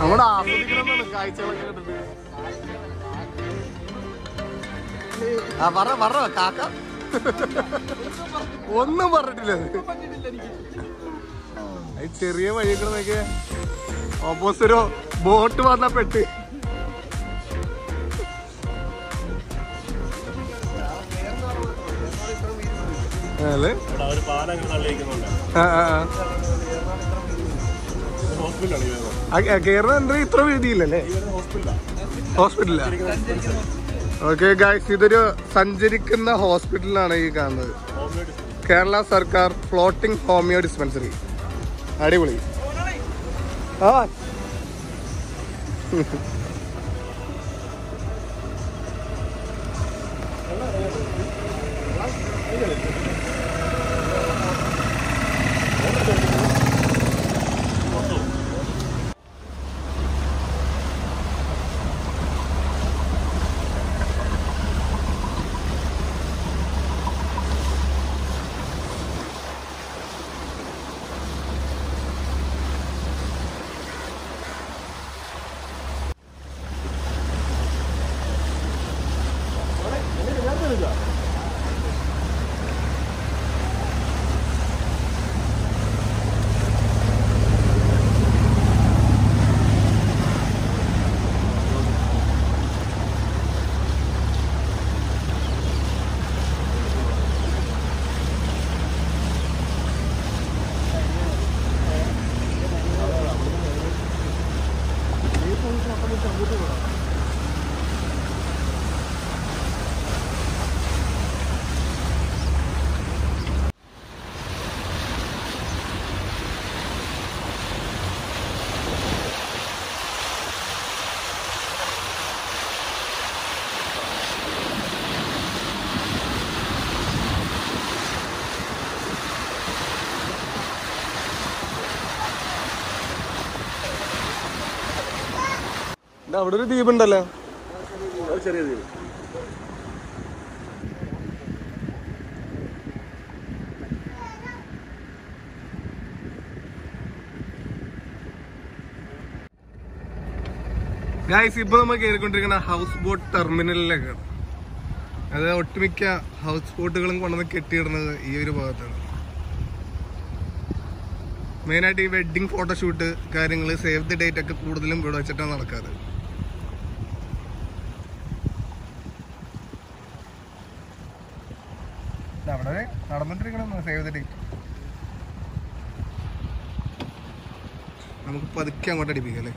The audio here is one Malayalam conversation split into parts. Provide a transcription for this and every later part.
നമ്മുടെ ആസ്വദിക്കണമെന്നാണ് കാഴ്ചകളൊക്കെ കണ്ടിട്ട്. പറ കാക്ക ഒന്നും പറഞ്ഞിട്ടില്ല. ചെറിയ വഴിയൊക്കെ നോക്കിയ ഓപ്പോസിറ്റ് ഒരു ബോട്ട് വന്ന പെട്ട്. കേരളം ഇത്ര വീതിയില്ലല്ലേ? ഹോസ്പിറ്റലാ? ഓക്കെ ഗായ്സ്, ഇതൊരു സഞ്ചരിക്കുന്ന ഹോസ്പിറ്റലാണ് ഈ കാണുന്നത്. കേരള സർക്കാർ ഫ്ലോട്ടിംഗ് ഹോമിയോ ഡിസ്പെൻസറി. അടിപൊളി. ആ അവിടെ ഒരു ദ്വീപുണ്ടല്ലോ, ചെറിയ ദ്വീപ്. ഗായ്സ്, ഇപ്പൊ നമ്മൾ കയറിക്കൊണ്ടിരിക്കുന്ന ഹൗസ് ബോട്ട് ടെർമിനലിലേക്കാണ്. അത് ഒട്ടുമിക്ക ഹൗസ് ബോട്ടുകളും കൊണ്ടുവന്ന് കെട്ടിയിടുന്നത് ഈ ഒരു ഭാഗത്താണ്. മെയിനായിട്ട് ഈ വെഡ്ഡിങ് ഫോട്ടോഷൂട്ട് കാര്യങ്ങൾ, സേവ് ദി ഡേറ്റ് ഒക്കെ കൂടുതലും ഇവിടെ വെച്ചിട്ടാണ് നടക്കാറ്. അവിടെ നടന്നിട്ടിരിക്കണം സേവ് ദി ഡേറ്റ്. നമുക്ക് പതുക്കെ അങ്ങോട്ട് അടിപ്പിക്കാം അല്ലേ?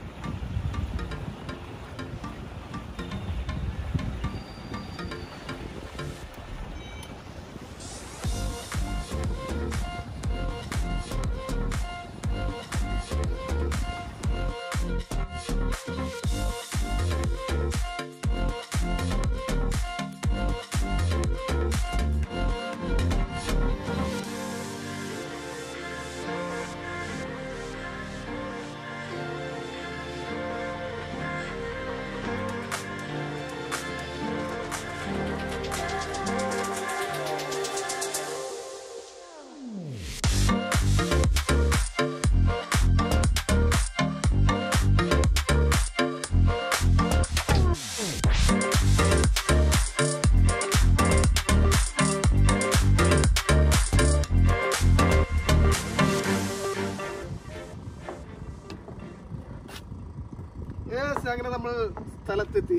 അങ്ങനെ നമ്മൾ സ്ഥലത്തെത്തി.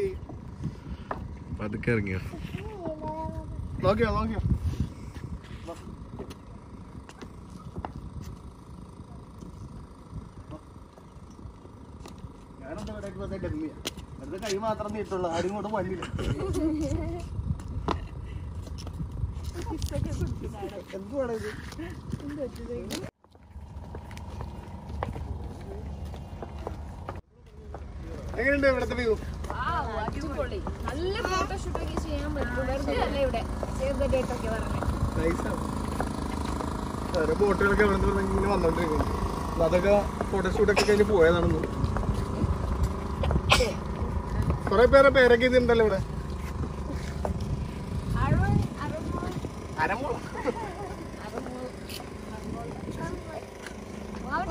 പതുക്കെ ഇറങ്ങിയോ? നോക്കിയോ? ഞാനെന്താ അടുത്ത കൈ മാത്രം നീട്ടുള്ളൂ, ആരും കൂടെ വന്നില്ല. എന്തുവാണ് ഇത്? എങ്ങനെയുണ്ട് ഇവിടുത്തെ വ്യൂ? നല്ല ഫോട്ടോഷൂട്ടൊക്കെ ചെയ്യാൻ പറ്റും. ബോട്ടുകളൊക്കെ ഇവിടെ ഇങ്ങനെ വന്നോണ്ടിരിക്കുന്നു. അതൊക്കെ ഫോട്ടോഷൂട്ടൊക്കെ കഴിഞ്ഞ് പോയതാണെന്ന്. കൊറേ പേരൊക്കെ ഇതുണ്ടല്ലോ ഇവിടെ.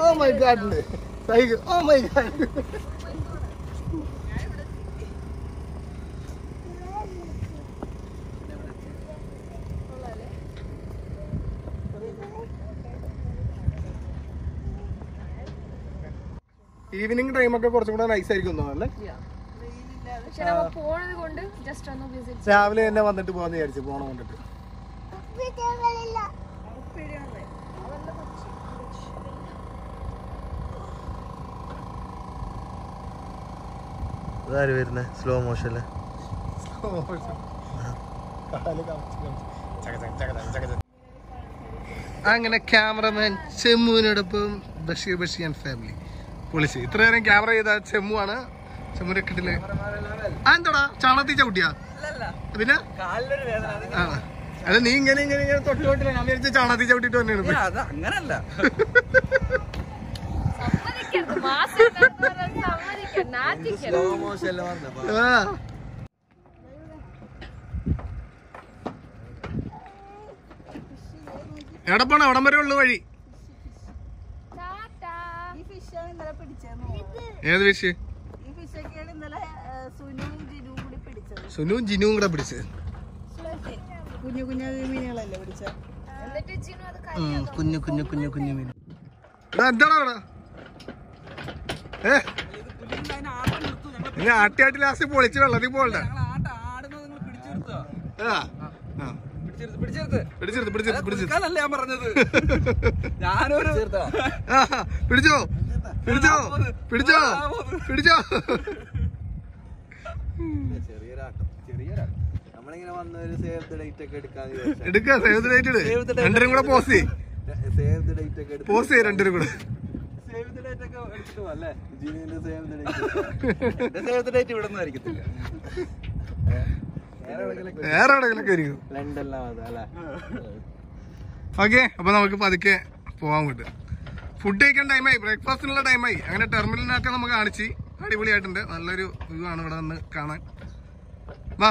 Oh my God. ഈവനിങ് ടൈമൊക്കെ കുറച്ചും കൂടെ നൈസ് ആയിരിക്കും തോന്നുന്നല്ലേ. രാവിലെ തന്നെ വന്നിട്ട് പോകാന്ന് വിചാരിച്ചു പോണം കൊണ്ടിട്ട്. വരുന്നേ സ്ലോ മോഷല്ലേ. അങ്ങനെ ക്യാമറമാൻ ചെമ്മുവിനോടൊപ്പം ബഷീർ ബഷീർ ഫാമിലി പൊളിച്ച്. ഇത്ര നേരം ക്യാമറ ചെയ്ത ചെമ്മു ആണ്. ചെമ്മുനെ കിട്ടില്ലേ? എന്താടാ ചാണകത്തി ചവിട്ടിയാ? പിന്നെ അത് നീ ഇങ്ങനെ ഇങ്ങനെ ഇങ്ങനെ തൊട്ട് ഞാൻ വിചാരിച്ച ചാണകത്തി ചവിട്ടിട്ട് തന്നെയാണ്. അങ്ങനല്ല. എവിടെ പോണ? അവിടം വരെ ഉള്ളു വഴി. ഏത് ഫിഷ്? സുനുവും ജിനുവും കൂടെ പിടിച്ചത്. കുഞ്ഞു കുഞ്ഞു മീനുകളല്ലേ പിടിച്ചത്? കുഞ്ഞു കുഞ്ഞു കുഞ്ഞു കുഞ്ഞു മീൻ. എന്താണോ അവിടെ? നിങ്ങൾ ആട്ടി ലാസ്റ്റ് പൊളിച്ച് വെള്ളത്തിൽ പോകണ്ട. പിടിച്ചോ പിടിച്ചോ പിടിച്ചോ പിടിച്ചോ. എടുക്കാം. സേവ് ദ ഡേറ്റ് രണ്ടരും കൂടെ പോസ്റ്റ് ചെയ്യും. രണ്ടരും കൂടെ വേറെ എവിടെയെങ്കിലൊക്കെ ആയിരിക്കും. ഓക്കെ, അപ്പൊ നമുക്ക് പതുക്കെ പോവാൻ വിട്ട്. ഫുഡ് കഴിക്കാൻ ടൈമായി, ബ്രേക്ക്ഫാസ്റ്റിനുള്ള ടൈമായി. അങ്ങനെ ടെർമിനലിനൊക്കെ നമുക്ക് കാണിച്ച് അടിപൊളിയായിട്ടുണ്ട്. നല്ലൊരു വ്യൂ ആണ് ഇവിടെ നിന്ന് കാണാൻ. വാ.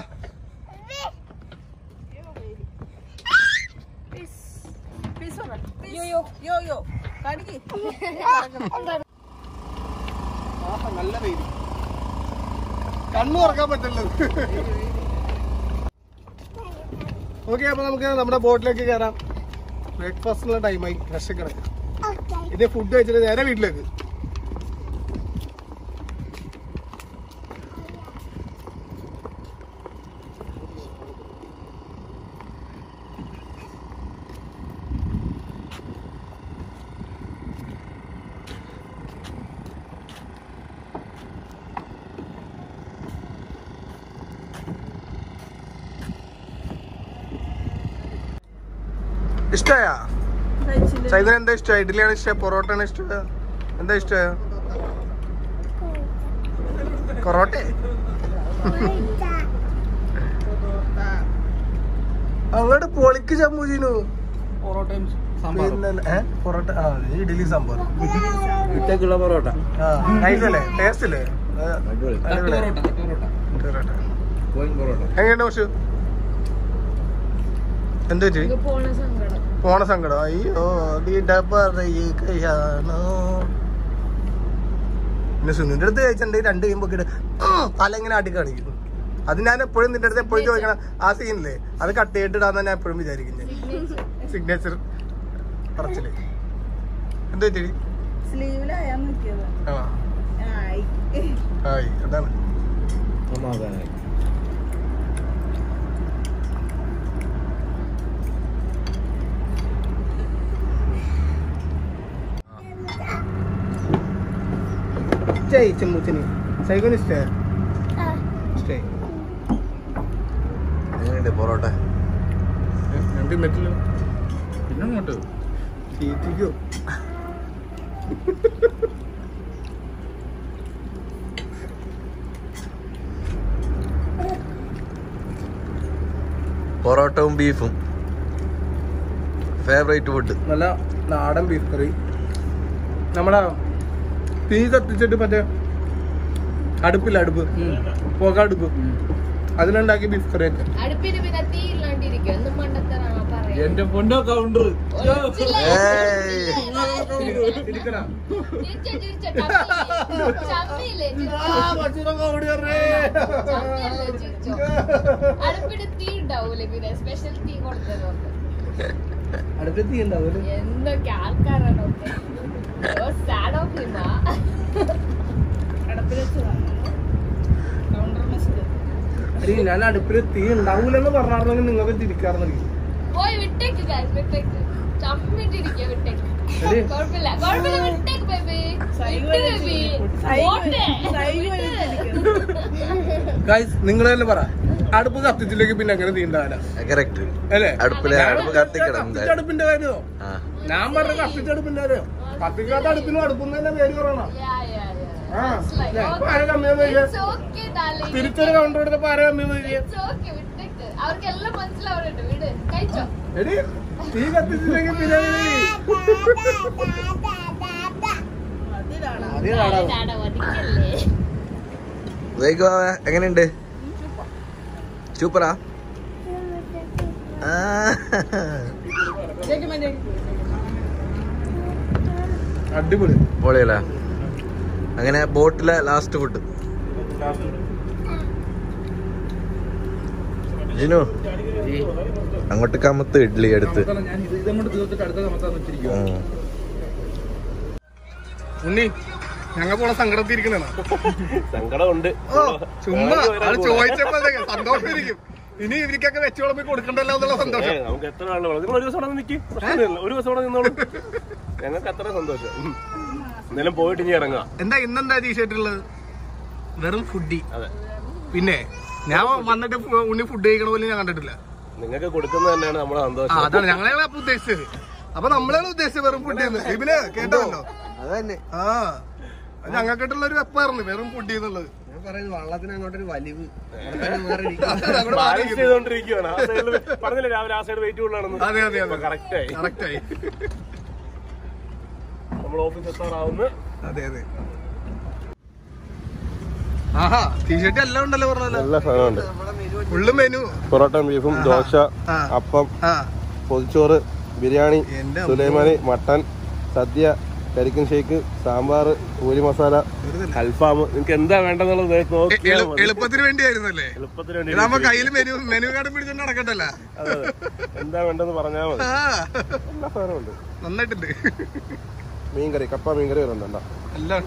നല്ല വെയിൽ, കണ്ണു തുറക്കാൻ പറ്റില്ല. ഓക്കെ, അപ്പൊ നമുക്ക് നമ്മുടെ ബോട്ടിലേക്ക് കയറാം. ബ്രേക്ക്ഫാസ്റ്റിനുള്ള ടൈമായി. ഫ്രഷ് കിടക്കാം. ഇത് ഫുഡ് കഴിച്ചിട്ട് നേരെ വീട്ടിലേക്ക്. ഇഷ്ടമായാ? ചൈതന് എന്താ ഇഷ്ടം? ഇഡ്ഡലിയാണ് ഇഷ്ടം? പൊറോട്ടയാണ് ഇഷ്ടം? എന്താ ഇഷ്ടം? പൊറോട്ട. അങ്ങോട്ട് പൊളിക്ക് ചമ്മൂജിനു. പൊറോട്ട, ഇഡ്ഡലി സാമ്പാർ പൊറോട്ട നൈസ് അല്ലേ? ടേസ്റ്റ് അല്ലേ? എങ്ങനെയുണ്ട് പക്ഷെ? എന്താ പോണ സങ്കടം? അയ്യോ പിന്നെ സുനിന്റെ അടുത്ത് കഴിച്ചിട്ടുണ്ടെങ്കിൽ 2 കൈ പൊക്കിട്ട് തല ഇങ്ങനെ ആട്ടി കാണിക്കുന്നു. അത് ഞാൻ എപ്പോഴും നിന്റെ അടുത്ത് എപ്പോഴും ചോദിക്കണം. ആ സീനില്ലേ, അത് കട്ട് ചെയ്തിടാന്ന് ഞാൻ എപ്പോഴും വിചാരിക്കുന്നത്. സിഗ്നേച്ചർ പറച്ചില്ലേ? എന്താ ചേച്ചി? ആയി, അതാണ്. ചെമ്മൂച്ചിന് സൈഗോന് ഇഷ്ടമായി? എങ്ങനെയുണ്ട് പൊറോട്ട? തിന്നിട്ടില്ല. പിന്നെ അങ്ങോട്ട് ചീറ്റിക്കോ? പൊറോട്ടവും ബീഫും ഫേവറേറ്റ് ഫുഡ്. നല്ല നാടൻ ബീഫ് കറി. നമ്മളെ തീ കത്തിച്ചിട്ട് മറ്റേ അടുപ്പില്ല, അടുപ്പ് പുക അടുപ്പ്, അതിലുണ്ടാക്കിയ ബീഫ് കറി ഒക്കെ. എന്റെ പൊന്നോ കൗണ്ടർ അടുപ്പിന് തീ ഉണ്ടാവൂലേ പിന്നെ സ്പെഷ്യൽ തീ കൊടുത്തതുകൊണ്ട് അടുത്തെത്തി ഉണ്ടാവും എന്തൊക്കെ ആൾക്കാരാണ് സാഡോക്കിമാ ഞാൻ അടുപ്പിൽ തീ ഉണ്ടാവൂലെന്ന് പറഞ്ഞാർന്നെങ്കിൽ നിങ്ങൾക്ക് തിരിക്കാറുണ്ടെങ്കിൽ പോയി വിട്ടേക്ക് guys, വിട്ടേക്ക് ചമ്മിട്ടിരിക്കുക വിട്ടേക്ക് കുഴപ്പമില്ല കുഴപ്പമില്ല വിട്ടേക്ക് ബേബി ഗൈസ് നിങ്ങൾ തന്നെ പറ അടുപ്പ് കത്തിച്ചില്ലെങ്കിൽ പിന്നെ എങ്ങനെ തീ ഉണ്ടാവില്ല കറക്റ്റ് അല്ലേ അടുപ്പിലെ അടുപ്പ് കത്തിക്കണം അടുപ്പിന്റെ കാര്യമോ ഞാൻ പറഞ്ഞ കത്തിച്ചടുപ്പിന്റെ കാര്യമോ കത്തിക്കാത്ത അടുപ്പിനും അടുപ്പൊന്നും തന്നെ പേര് പറയണം തിരിച്ചൊരു കൗണ്ടർ എടുത്തപ്പോ ആരാ കമ്മി അവർക്കെല്ലാം മനസ്സിലാവുന്നുണ്ട് വീട് കഴിച്ചോ എടി തീ കത്തിച്ചില്ലെങ്കിൽ പിന്നെ എങ്ങനെയുണ്ട് സൂപ്പറാ അടിപൊളി പൊളിയല്ലേ അങ്ങനെ ബോട്ടിലെ ലാസ്റ്റ് ഫുഡ് ജിനു അങ്ങോട്ട് കമത്ത് ഇഡ്ലി എടുത്ത് ഉണ്ണി ഞങ്ങൾ പോണ സങ്കടത്തിരിക്കണ സങ്കടമുണ്ട് ചുമ്മാ അത് ചോദിച്ചപ്പോ സന്തോഷമായിരിക്കും ഇനി ഇവർക്കൊക്കെ വെച്ചോളം പോയി കൊടുക്കണ്ടല്ലോ എന്നുള്ള സന്തോഷം നമുക്ക് എത്ര ആളുകൾ നിങ്ങൾ ഒരു ദിവസം നിൽക്കും ഒരു ദിവസം കൂടെ നിന്നോളൂ ഞങ്ങൾക്ക് അത്ര സന്തോഷം എന്നാലും പോയിട്ട് ഇനി ഇറങ്ങാം എന്താ ഇന്നെന്താ ടീഷർട്ടുള്ളത് വെറും ഫുഡി അതെ പിന്നെ ഞാൻ വന്നിട്ട് ഉണ്ണി ഫുഡ് കഴിക്കണ പോലും ഞാൻ കണ്ടിട്ടില്ല നിങ്ങൾക്ക് കൊടുക്കുന്നത് തന്നെയാണ് നമ്മുടെ സന്തോഷം അതാണ് ഞങ്ങളെ അപ്പൊ ഉദ്ദേശിച്ചത് അപ്പൊ നമ്മളാണ് ഉദ്ദേശിച്ചത് വെറും ഫുഡ് ഇതിന് കേട്ടല്ലോ അതന്നെ ആ ഞങ്ങൾക്കിട്ടുള്ള ഒരു വെപ്പായിരുന്നു വെറും ഫുഡ് എന്നുള്ളത് വള്ളത്തിന് അങ്ങോട്ടൊരു വലിവ് ബാലൻസ് ചെയ്തോണ്ടിരിക്കുകയാണ് ആ സൈഡിൽ പറഞ്ഞില്ലേ രാവിലെ ആ സൈഡ് വെയിറ്റ് കൂടുതലാണെന്ന് അതെ അതെ അതെ കറക്റ്റായി കറക്റ്റായി നമ്മൾ ഓഫീസ് എത്താറാവുന്നു അതെ അതെ ആഹാ ടീഷർട്ട് എല്ലാം ഉണ്ടല്ലോ പറഞ്ഞല്ലോ എല്ലാ സാധനമുണ്ട് ഫുള്ള് മെനു പൊറോട്ട ബീഫും ദോശ അപ്പം പൊതിച്ചോറ് ബിരിയാണി സുലൈമാനി മട്ടൻ സദ്യ കരിക്കൻ ഷേക്ക് സാമ്പാർ പൂരി മസാല അൽഫാം നിങ്ങൾക്ക് എന്താ വേണ്ടെന്നുള്ളത് എളുപ്പത്തിന് വേണ്ടിയായിരുന്നല്ലേ എളുപ്പത്തിന് വേണ്ടി നമ്മ കയ്യിൽ മെനു കാർഡ് പിടിച്ചോണ്ട് നടക്കട്ടല്ല എന്താ വേണ്ടെന്ന് പറഞ്ഞാൽ മതി എല്ലാ സാധനമുണ്ട് നന്നായിട്ടുണ്ട് മീൻകറി കപ്പ മീൻകറി വരുന്നുണ്ടോ എല്ലാം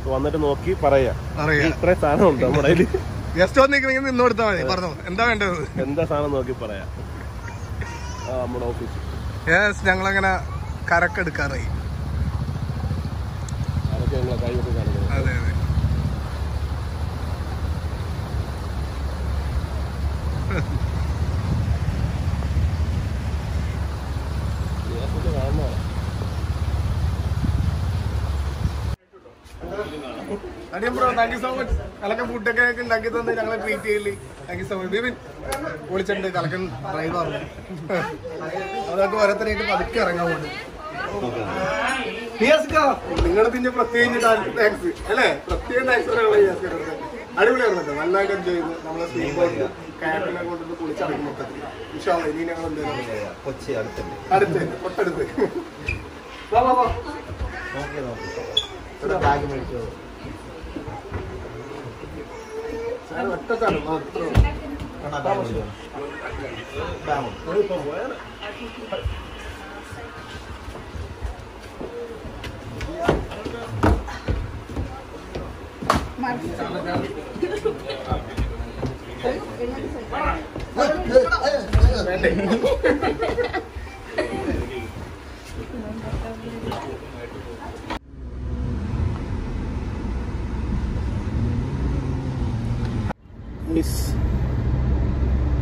വന്നിട്ട് നോക്കി പറയാ അറിയാം ഇത്രയും സാധനം ഉണ്ട് നമ്മുടെ കയ്യില് ഗസ്റ്റ് വന്നിരിക്കണെങ്കിൽ നിന്ന് കൊടുത്താൽ മതി പറഞ്ഞോ എന്താ വേണ്ടത് എന്താ സാധനം നോക്കി പറയാ നമ്മുടെ ഓഫീസ് യെസ് ഞങ്ങളങ്ങനെ കരക്കെടുക്കാറായി അതൊക്കെ ഞങ്ങളെ കൈവിട്ട് കാണിക്കുന്നത് അതെ അതെ അടിയം bro thank you so much കലക്കൻ ഫുഡൊക്കെ ഉണ്ടാക്കി തന്നെ ഞങ്ങളെ ട്രീറ്റ് ചെയ്യില്ലേ thank you so much Bibin വിളിച്ചിട്ടുണ്ട് കലക്കൻ ഡ്രൈവർ അതൊക്കെ ഓരോരുത്തരായിട്ട് പതുക്കെ ഇറങ്ങാൻ പോകുന്നു നിങ്ങളുടെ പിന്നെ പ്രത്യേകം താങ്ക്സ് അല്ലേ പ്രത്യേകം താങ്ക്സ് അടിപൊളിയായിരുന്നു നല്ലതായിട്ട് എൻജോയ് ചെയ്തു നമ്മളെ സ്പീഡ് ക്യാബിനെ കൊണ്ടൊന്ന് കുളിച്ചിറങ്ങി മൊത്തത്തിൽ വിഷാദം ഇനി ഞങ്ങൾ എന്തായാലും കൊച്ചി അടുത്തല്ലേ അടുത്ത് തൊട്ടടുത്ത് വാ വാ വാ ബാഗ് മേടിച്ചോ ഒറ്റച്ചാണ്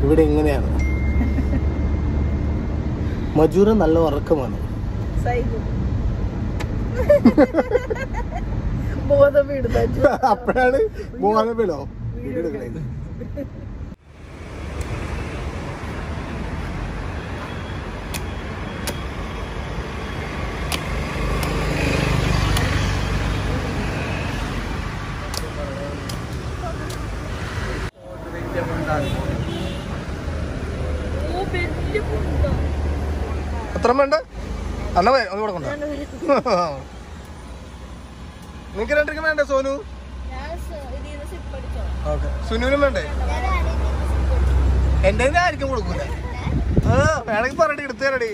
ഇവിടെ എങ്ങനെയാണ് മജൂറ് നല്ല ഉറക്കമാണ് അപ്പോഴാണ് ബോധമേലോ എത്ര വേണ്ട അന്ന ഒന്ന് കൂടെ കൊണ്ടോ നിങ്ങക്ക് രണ്ടിനും വേണ്ടേ സോനു? ഓക്കെ. സുനുവിനും വേണ്ടേ? എന്റെ ആയിരിക്കും കൊടുക്കൂല. വേണമെങ്കിൽ പറയടി, എടുത്തു തരടി.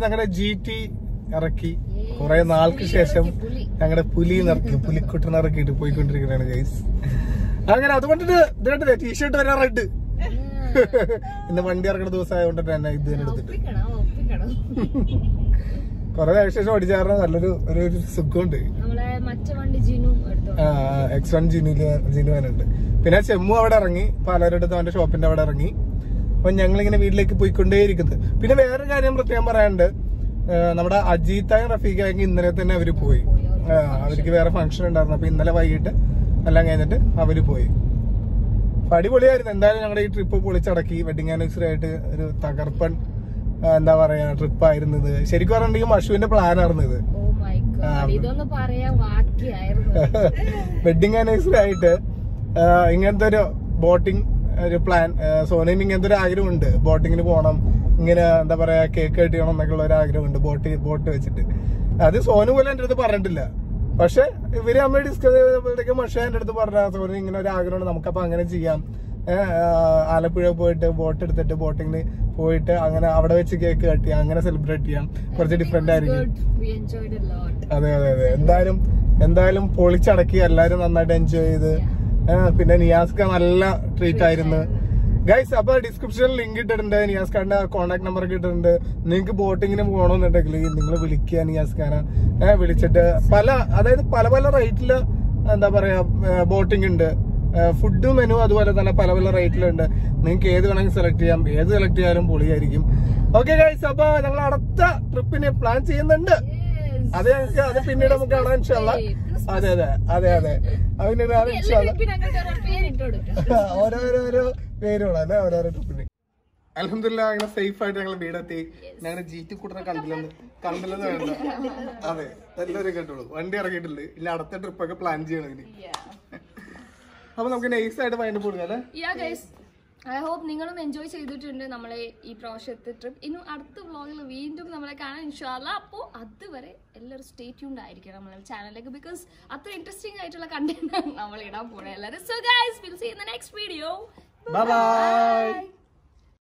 ഞങ്ങളുടെ GT ഇറക്കി കുറെ നാൾക്ക് ശേഷം ഞങ്ങളുടെ പുലിന്നിറക്കി, പുലിക്കുട്ടനിറക്കിയിട്ട് പോയിക്കൊണ്ടിരിക്കുകയാണ് ഗൈസ്. അങ്ങനെ അതുകൊണ്ടിട്ട് ഇതിന്റെ ടീഷർട്ട് വരെ റെഡ്. ഇന്ന് വണ്ടി ഇറക്കുന്ന ദിവസം ആയതുകൊണ്ട് തന്നെ ഇത് തന്നെ എടുത്തിട്ട് കുറെ ശേഷം ഓടിച്ചാറിന് നല്ലൊരു ഒരു സുഖമുണ്ട്. X1 ജിനുവാനുണ്ട്. പിന്നെ ചെമ്മു അവിടെ ഇറങ്ങി, പാലാരടുത്ത് അവന്റെ ഷോപ്പിന്റെ അവിടെ ഇറങ്ങി. അപ്പൊ ഞങ്ങളിങ്ങനെ വീട്ടിലേക്ക് പോയിക്കൊണ്ടേയിരിക്കുന്നത്. പിന്നെ വേറൊരു കാര്യം പ്രത്യേകം പറയാനുണ്ട്, നമ്മുടെ അജീത്തായും റഫീഖായും ഇന്നലെ തന്നെ അവര് പോയി. അവർക്ക് വേറെ ഫംഗ്ഷൻ ഉണ്ടായിരുന്നു. അപ്പൊ ഇന്നലെ വൈകിട്ട് എല്ലാം കഴിഞ്ഞിട്ട് അവര് പോയി. അടിപൊളിയായിരുന്നു. എന്തായാലും ഞങ്ങളുടെ ഈ ട്രിപ്പ് പൊളിച്ചടക്കി. വെഡിങ് ആനിവേഴ്സറി ആയിട്ട് ഒരു തകർപ്പൻ എന്താ പറയാ ട്രിപ്പായിരുന്നത്. ശരിക്കും പറഞ്ഞിട്ടുണ്ടെങ്കിൽ മഷുവിന്റെ പ്ലാൻ ആയിരുന്നു ഇത്. വെഡിങ് ആനിവേഴ്സറി ആയിട്ട് ഇങ്ങനത്തെ ഒരു ബോട്ടിംഗ് ഒരു പ്ലാൻ. സോനയും ഇങ്ങനത്തെ ഒരു ആഗ്രഹമുണ്ട്, ബോട്ടിങ്ങിന് പോകണം, ഇങ്ങനെ എന്താ പറയാ കേക്ക് കെട്ടിയണം എന്നൊക്കെ ഉള്ള ഒരു ആഗ്രഹമുണ്ട് ബോട്ട് വെച്ചിട്ട്. അത് സോനു പോലും എന്റെ അടുത്ത് പറഞ്ഞിട്ടില്ല. പക്ഷെ ഇവര് നമ്മൾ ഡിസ്കസ് ചെയ്തപ്പോഴത്തേക്ക് മഷ എന്റെ അടുത്ത് പറഞ്ഞ സോനു ഇങ്ങനെ ഒരു ആഗ്രഹമുണ്ട്, നമുക്കപ്പൊ അങ്ങനെ ചെയ്യാം. ആലപ്പുഴ പോയിട്ട് ബോട്ട് എടുത്തിട്ട് ബോട്ടിങ്ങിന് പോയിട്ട് അങ്ങനെ അവിടെ വെച്ച് കേക്ക് കട്ട് ചെയ്യാം, അങ്ങനെ സെലിബ്രേറ്റ് ചെയ്യാം. കുറച്ച് ഡിഫറെന്റ് ആയിരിക്കും. അതെ അതെ അതെ. എന്തായാലും പൊളിച്ചടക്കി, എല്ലാരും നന്നായിട്ട് എൻജോയ് ചെയ്ത്. പിന്നെ നിയാസ്ക നല്ല ട്രീറ്റ് ആയിരുന്നു ഗൈസ്. അപ്പൊ ഡിസ്ക്രിപ്ഷനിൽ ലിങ്ക് ഇട്ടിട്ടുണ്ട്, നിയാസ്കാന്റെ കോൺടാക്ട് നമ്പർ ഒക്കെ ഇട്ടിട്ടുണ്ട്. നിങ്ങൾക്ക് ബോട്ടിങ്ങിന് പോകണമെന്നുണ്ടെങ്കിൽ നിങ്ങൾ വിളിക്കുക നിയാസ്കാനെ. വിളിച്ചിട്ട് പല പല റേറ്റില് എന്താ പറയാ ബോട്ടിംഗ് ഉണ്ട്. ഫുഡ് മെനു അതുപോലെ തന്നെ പല പല റേറ്റിലുണ്ട്. നിങ്ങൾക്ക് ഏത് വേണമെങ്കിൽ സെലക്ട് ചെയ്യാം. ഏത് സെലക്ട് ചെയ്യാനും പൊളിയായിരിക്കും. ഓക്കെ ഗൈസ്, അപ്പൊ ഞങ്ങൾ അടുത്ത ട്രിപ്പിന് പ്ലാൻ ചെയ്യുന്നുണ്ട്. അത് പിന്നീട് നമുക്ക് കാണാൻ ഇൻഷാല്ലാ. അതെ അതെ അതെ അതെ അതിന് ഓരോരോ പേരുള്ള ഓരോരോ ട്രിപ്പിന്. അൽഹംദുലില്ലാ അങ്ങനെ സേഫ് ആയിട്ട് ഞങ്ങൾ വീടെത്തി. ഞങ്ങൾ GT കൂട്ടനെ കണ്ടില്ലെന്ന് വേണ്ട. അതെ, എല്ലാവരും കേട്ടോളൂ. വണ്ടി ഇറങ്ങിയിട്ടുണ്ട്. ഇല്ല അടുത്ത ട്രിപ്പൊക്കെ പ്ലാൻ ചെയ്യണം ഇനി. അപ്പൊ നമുക്ക് നൈസ് ആയിട്ട് വൈൻഡ് കൊടുക്കാം അല്ലേ? ഐ ഹോപ്പ് നിങ്ങളും എൻജോയ് ചെയ്തിട്ടുണ്ട് നമ്മളെ ഈ പ്രാവശ്യത്തെ ട്രിപ്പ്. ഇനി അടുത്ത വ്ളോഗിൽ വീണ്ടും നമ്മളെ കാണാം ഇൻഷാല്ലാ. അപ്പോൾ അതുവരെ എല്ലാവരും സ്റ്റേ ട്യൂൺഡ് ആയിരിക്കണം നമ്മളെ ചാനലിലേക്ക്. ബിക്കോസ് അത്ര ഇൻട്രസ്റ്റിംഗ് ആയിട്ടുള്ള കണ്ടന്റ് നമ്മൾ ഇടാൻ പോണേ എല്ലാവരും. So guys, will see in the next video. Bye by.